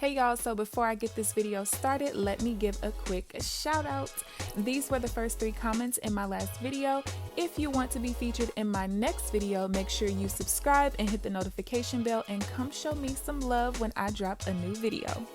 Hey y'all, so before I get this video started, let me give a quick shout out. These were the first 3 comments in my last video. If you want to be featured in my next video, make sure you subscribe and hit the notification bell and come show me some love when I drop a new video.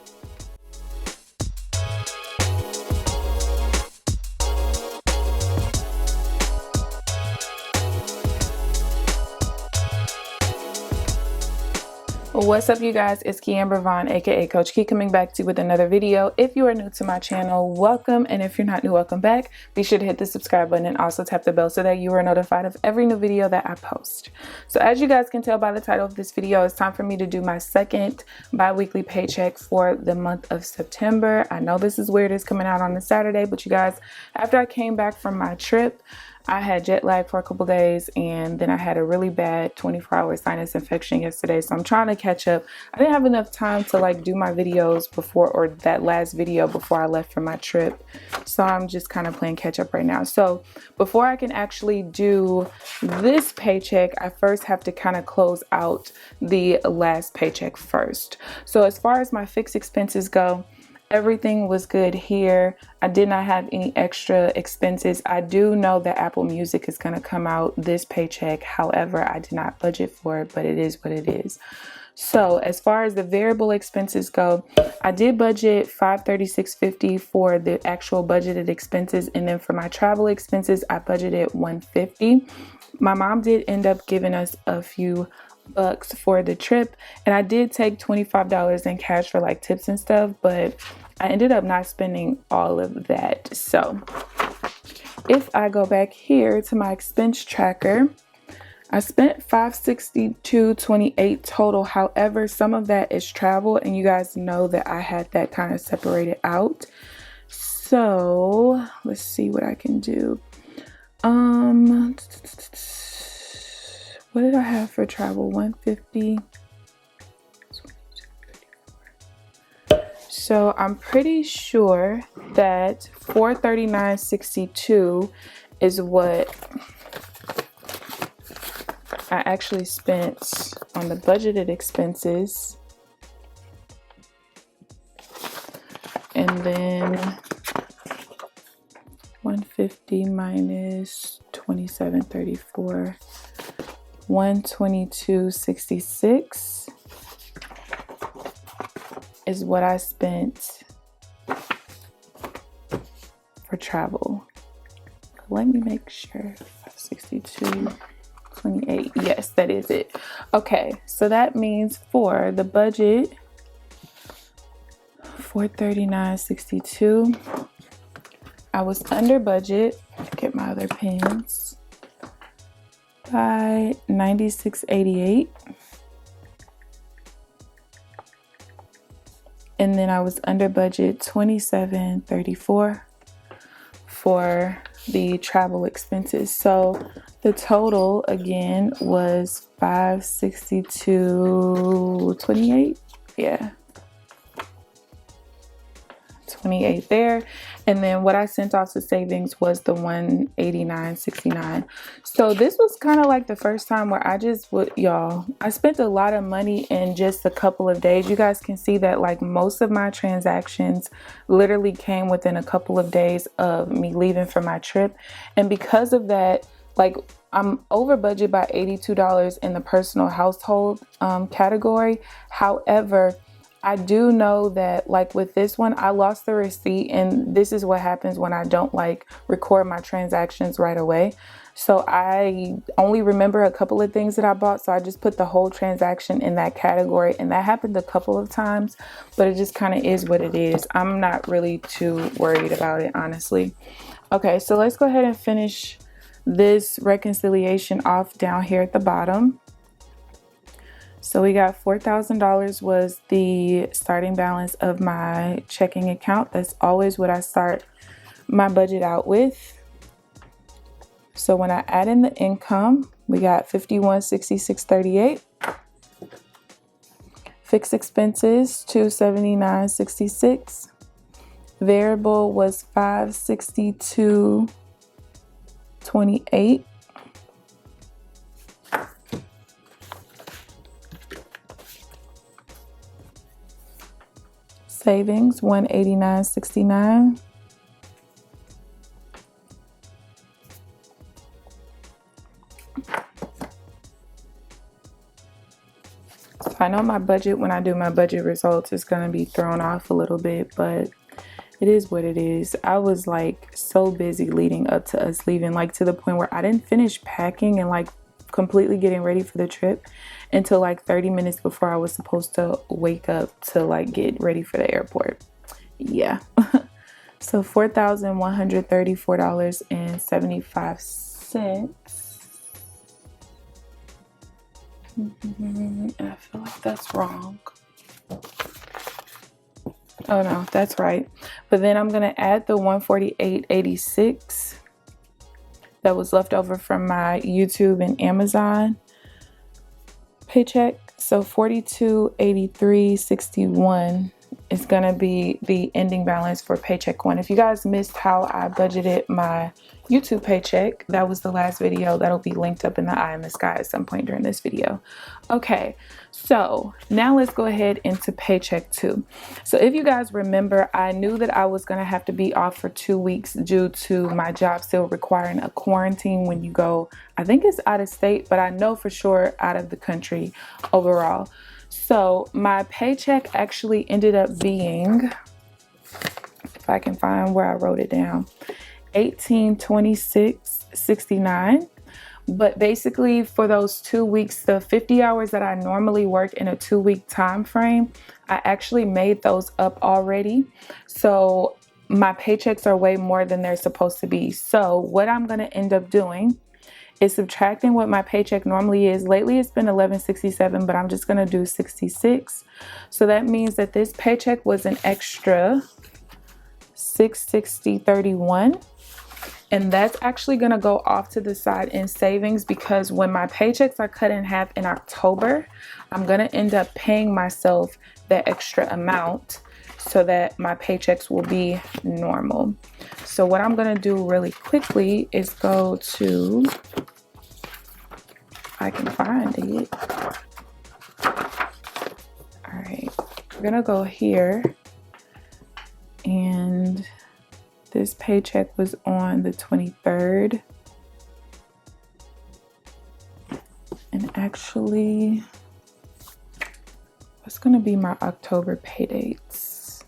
What's up, you guys? It's KeAmber Vaughn, aka CoachKe, coming back to you with another video. If you are new to my channel, welcome, and if you're not new, welcome back. Be sure to hit the subscribe button and also tap the bell so that you are notified of every new video that I post. So as you guys can tell by the title of this video, it's time for me to do my second bi-weekly paycheck for the month of September. I know this is weird, it's coming out on a Saturday, but you guys, after I came back from my trip, I had jet lag for a couple days, and then I had a really bad 24-hour sinus infection yesterday, so I'm trying to catch up. I didn't have enough time to like do my videos before, or that last video before I left for my trip, so I'm just kind of playing catch up right now. So before I can actually do this paycheck, I first have to kind of close out the last paycheck first. So as far as my fixed expenses go, everything was good here. I did not have any extra expenses. I do know that Apple Music is going to come out this paycheck. However, I did not budget for it, but it is what it is. So as far as the variable expenses go, I did budget $536.50 for the actual budgeted expenses. And then for my travel expenses, I budgeted $150. My mom did end up giving us a few bucks for the trip, and I did take $25 in cash for like tips and stuff, but I ended up not spending all of that. So if I go back here to my expense tracker, I spent $562.28 total. However, some of that is travel, and you guys know that I had that kind of separated out. So let's see what I can do. What did I have for travel? $150. So I'm pretty sure that $439.62 is what I actually spent on the budgeted expenses. And then 150 minus 27.34. 122.66 is what I spent for travel. Let me make sure. 62.28. Yes, that is it. Okay, so that means for the budget, $439.62. I was under budget. Get my other pens. By $96.88, and then I was under budget $27.34 for the travel expenses. So the total again was $562.28. Yeah, 28 there. And then what I sent off to savings was the $189.69. So this was kind of like the first time where I just would, y'all, I spent a lot of money in just a couple of days. You guys can see that like most of my transactions literally came within a couple of days of me leaving for my trip. And because of that, like I'm over budget by $82 in the personal household category. However, I do know that like with this one, I lost the receipt, and this is what happens when I don't like record my transactions right away. So I only remember a couple of things that I bought, so I just put the whole transaction in that category, and that happened a couple of times, but it just kind of is what it is. I'm not really too worried about it, honestly. Okay, so let's go ahead and finish this reconciliation off down here at the bottom. So we got $4,000 was the starting balance of my checking account. That's always what I start my budget out with. So when I add in the income, we got $51.66.38. Fixed expenses, $279.66. Variable was $562.28. Savings, $189.69. So I know my budget, when I do my budget results, is going to be thrown off a little bit, but it is what it is. I was like so busy leading up to us leaving, like to the point where I didn't finish packing and like completely getting ready for the trip until like 30 minutes before I was supposed to wake up to like get ready for the airport. Yeah. So $4,134.75. I feel like that's wrong. Oh no, that's right. But then I'm gonna add the $148.86 that was left over from my YouTube and Amazon paycheck. So $42.83.61 is gonna be the ending balance for paycheck one. If you guys missed how I budgeted my YouTube paycheck, that was the last video. That'll be linked up in the eye in the sky at some point during this video. Okay, so now let's go ahead into paycheck two. So if you guys remember, I knew that I was gonna have to be off for 2 weeks due to my job still requiring a quarantine when you go, I think it's out of state, but I know for sure out of the country overall. So my paycheck actually ended up being, if I can find where I wrote it down, $1826.69. But basically for those 2 weeks, the 50 hours that I normally work in a 2-week time frame, I actually made those up already. So my paychecks are way more than they're supposed to be. So what I'm going to end up doing is subtracting what my paycheck normally is. Lately it's been $11.67, but I'm just going to do 66. So that means that this paycheck was an extra $660.31. And that's actually going to go off to the side in savings, because when my paychecks are cut in half in October, I'm going to end up paying myself that extra amount so that my paychecks will be normal. So what I'm going to do really quickly is go to, if I can find it. All right, we're going to go here, and this paycheck was on the 23rd. And actually, what's going to be my October pay dates?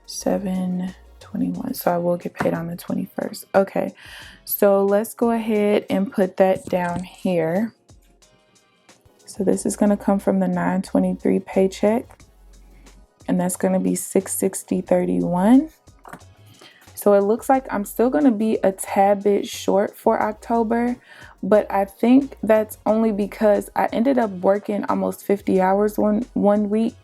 7/21. So I will get paid on the 21st. Okay, so let's go ahead and put that down here. So this is going to come from the 9/23 paycheck. And that's going to be $660.31. So it looks like I'm still going to be a tad bit short for October, but I think that's only because I ended up working almost 50 hours one week.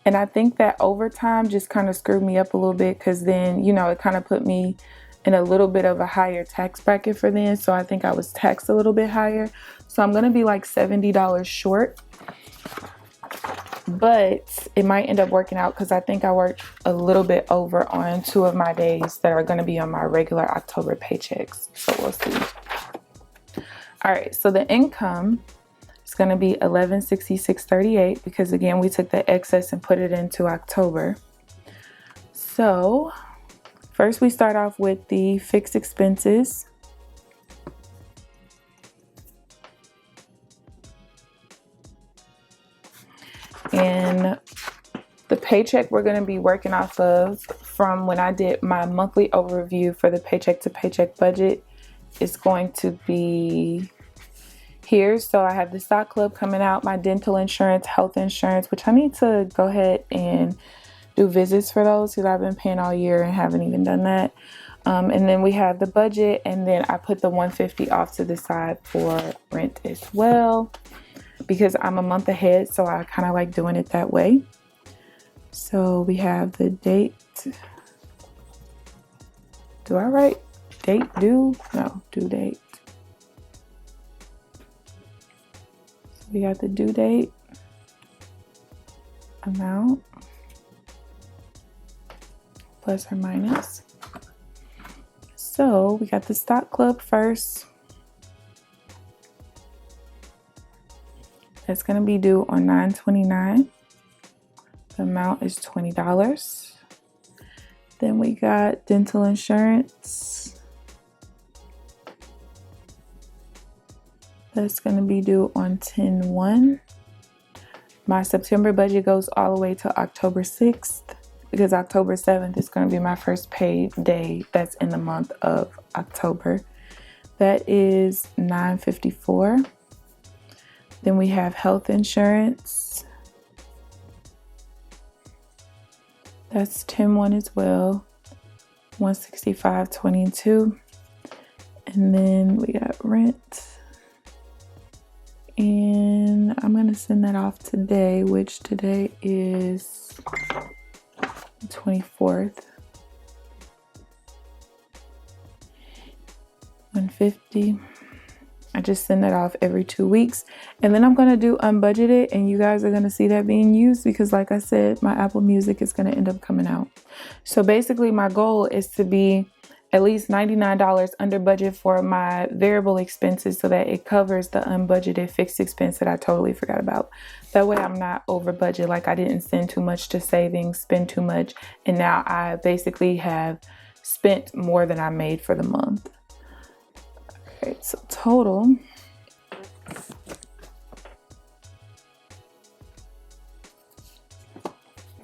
And I think that overtime just kind of screwed me up a little bit, because then, you know, it kind of put me in a little bit of a higher tax bracket for then. So I think I was taxed a little bit higher. So I'm going to be like $70 short. But it might end up working out, because I think I worked a little bit over on 2 of my days that are going to be on my regular October paychecks. So we'll see. All right, so the income is going to be $1166.38, because again, we took the excess and put it into October. So first we start off with the fixed expenses. And the paycheck we're going to be working off of from when I did my monthly overview for the paycheck to paycheck budget is going to be here. So I have the stock club coming out, my dental insurance, health insurance, which I need to go ahead and do visits for those, because I've been paying all year and haven't even done that. And then we have the budget, and then I put the $150 off to the side for rent as well, because I'm a month ahead, so I kind of like doing it that way. So we have the date. Do I write date due? No, due date. So we got the due date, amount, plus or minus. So we got the stock club first. That's going to be due on 9/29. The amount is $20. Then we got dental insurance. That's going to be due on 10/1. My September budget goes all the way to October 6th because October 7th is going to be my first paid day that's in the month of October. That is $954. Then we have health insurance. That's 10/1 as well, $165.22. And then we got rent. And I'm going to send that off today, which today is the 24th. $150. I just send that off every 2 weeks. And then I'm going to do unbudgeted, and you guys are going to see that being used because, like I said, my Apple Music is going to end up coming out. So basically my goal is to be at least $99 under budget for my variable expenses so that it covers the unbudgeted fixed expense that I totally forgot about. That way I'm not over budget, like I didn't send too much to savings, spend too much, and now I basically have spent more than I made for the month. Okay, so total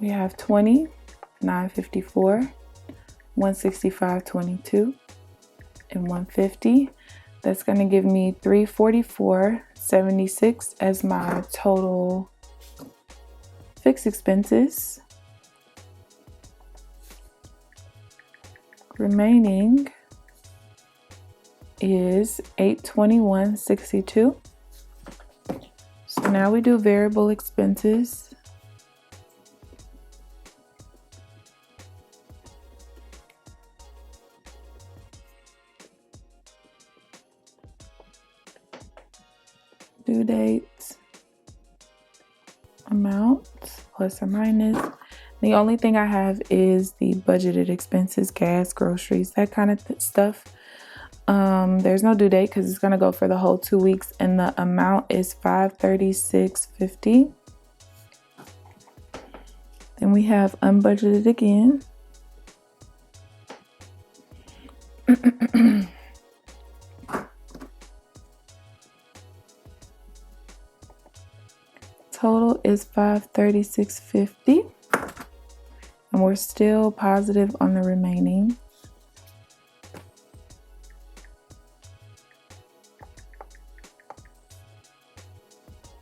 we have 20, 954, 165.22, and 150. That's going to give me 344.76 as my total fixed expenses. Remaining is 821.62. So now we do variable expenses. Due dates, amount, plus or minus. The only thing I have is the budgeted expenses, gas, groceries, that kind of stuff. There's no due date because it's going to go for the whole 2 weeks, and the amount is $536.50. Then we have unbudgeted again. Total is $536.50, and we're still positive on the remaining.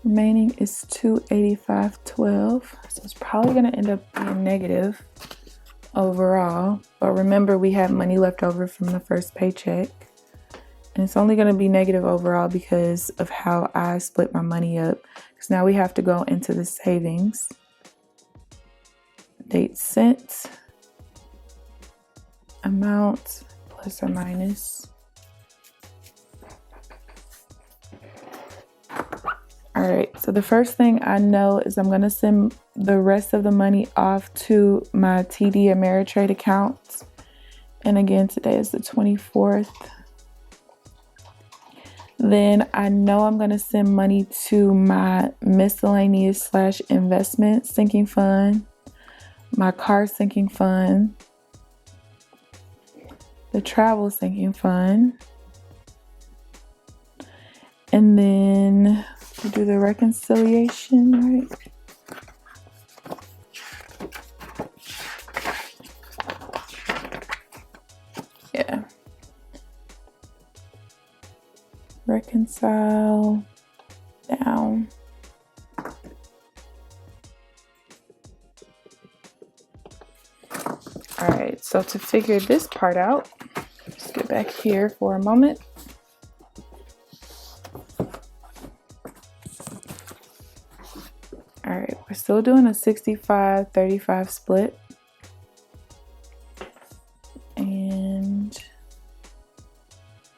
Remaining is $285.12, so it's probably going to end up being negative overall. But remember, we have money left over from the first paycheck, and it's only going to be negative overall because of how I split my money up. Because now we have to go into the savings. Date sent, amount, plus or minus. All right, so the first thing I know is I'm going to send the rest of the money off to my TD Ameritrade account. And again, today is the 24th. Then I know I'm going to send money to my miscellaneous / investment sinking fund, my car sinking fund, the travel sinking fund, and then we do the reconciliation, right? Yeah. Reconcile down. All right, so to figure this part out, let's get back here for a moment. All right, we're still doing a 65-35 split. And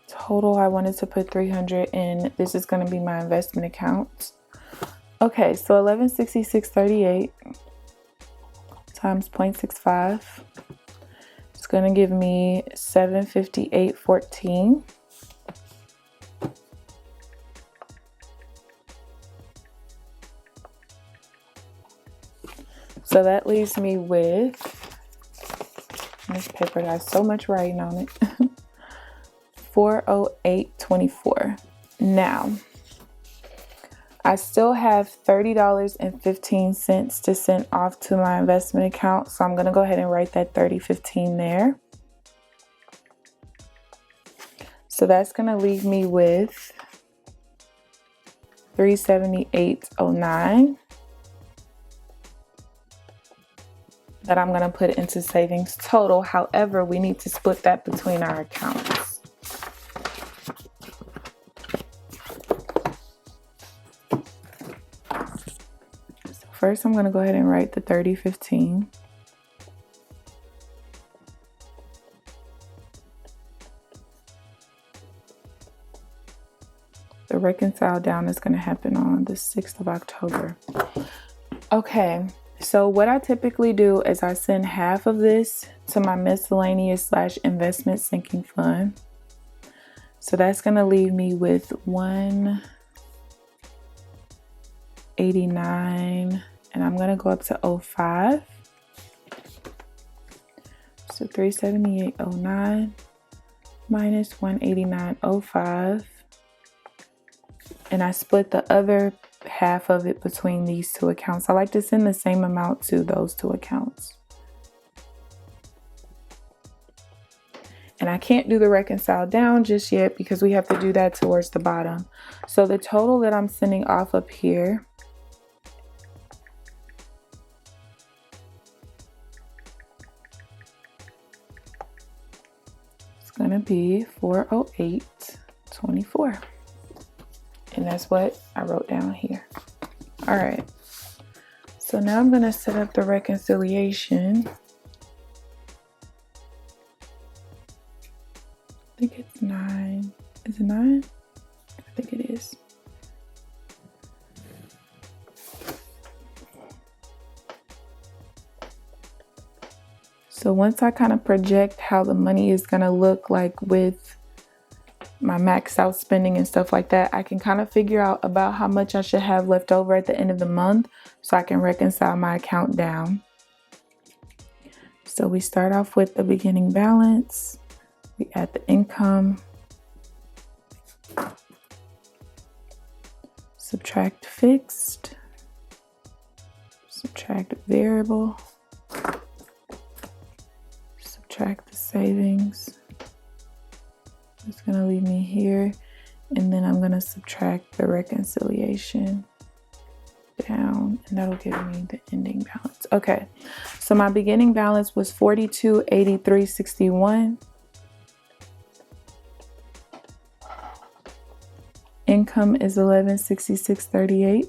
total, I wanted to put 300 in. This is going to be my investment account. Okay, so 1166.38 times 0.65. It's going to give me 758.14. So that leaves me with, this paper has so much writing on it, $408.24. Now, I still have $30.15 to send off to my investment account. So I'm going to go ahead and write that $30.15 there. So that's going to leave me with $378.09 that I'm going to put into savings total. However, we need to split that between our accounts. So first, I'm going to go ahead and write the $30.15. The reconcile down is going to happen on the 6th of October. Okay, so what I typically do is I send half of this to my miscellaneous / investment sinking fund. So that's going to leave me with $189, and I'm going to go up to 05. So 378.09 minus 189.05. And I split the other half of it between these two accounts. I like to send the same amount to those two accounts. And I can't do the reconcile down just yet because we have to do that towards the bottom. So the total that I'm sending off up here is going to be $408.24. And that's what I wrote down here. All right. So now I'm going to set up the reconciliation. I think it's 9. Is it 9? I think it is. So once I kind of project how the money is going to look like with my max out spending and stuff like that, I can kind of figure out about how much I should have left over at the end of the month so I can reconcile my account down. So we start off with the beginning balance. We add the income, subtract fixed, subtract variable, subtract the savings. It's going to leave me here, and then I'm going to subtract the reconciliation down, and that'll give me the ending balance. Okay, so my beginning balance was $42.83.61. Income is $1166.38.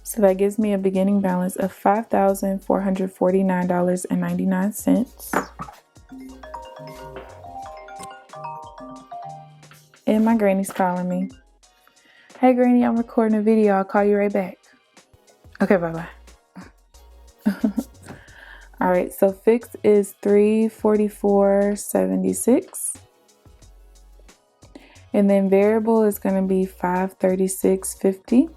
So that gives me a beginning balance of $5,449.99. And my granny's calling me. Hey Granny, I'm recording a video. I'll call you right back. Okay, bye-bye. All right, so fixed is $344.76. And then variable is going to be $536.50.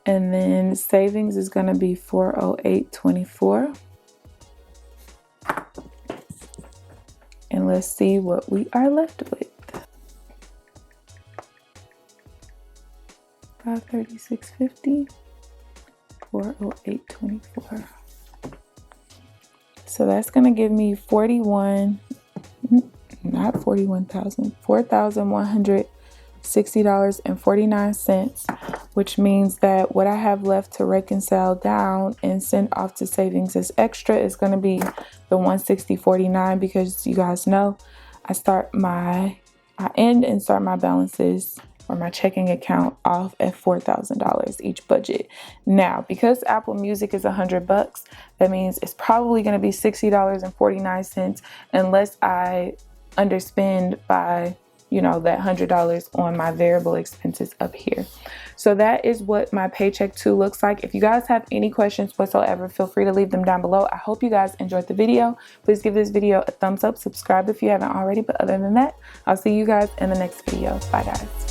And then savings is going to be $408.24. And let's see what we are left with. $536.50, $408.24. So that's going to give me $4,160.49, which means that what I have left to reconcile down and send off to savings as extra is going to be the $160.49, because you guys know I end and start my balances or my checking account off at $4,000 each budget. Now, because Apple Music is $100, that means it's probably going to be $60.49 unless I underspend by you know, that $100 on my variable expenses up here. So that is what my Paycheck 2 looks like. If you guys have any questions whatsoever, feel free to leave them down below. I hope you guys enjoyed the video. Please give this video a thumbs up, subscribe if you haven't already. But other than that, I'll see you guys in the next video. Bye guys.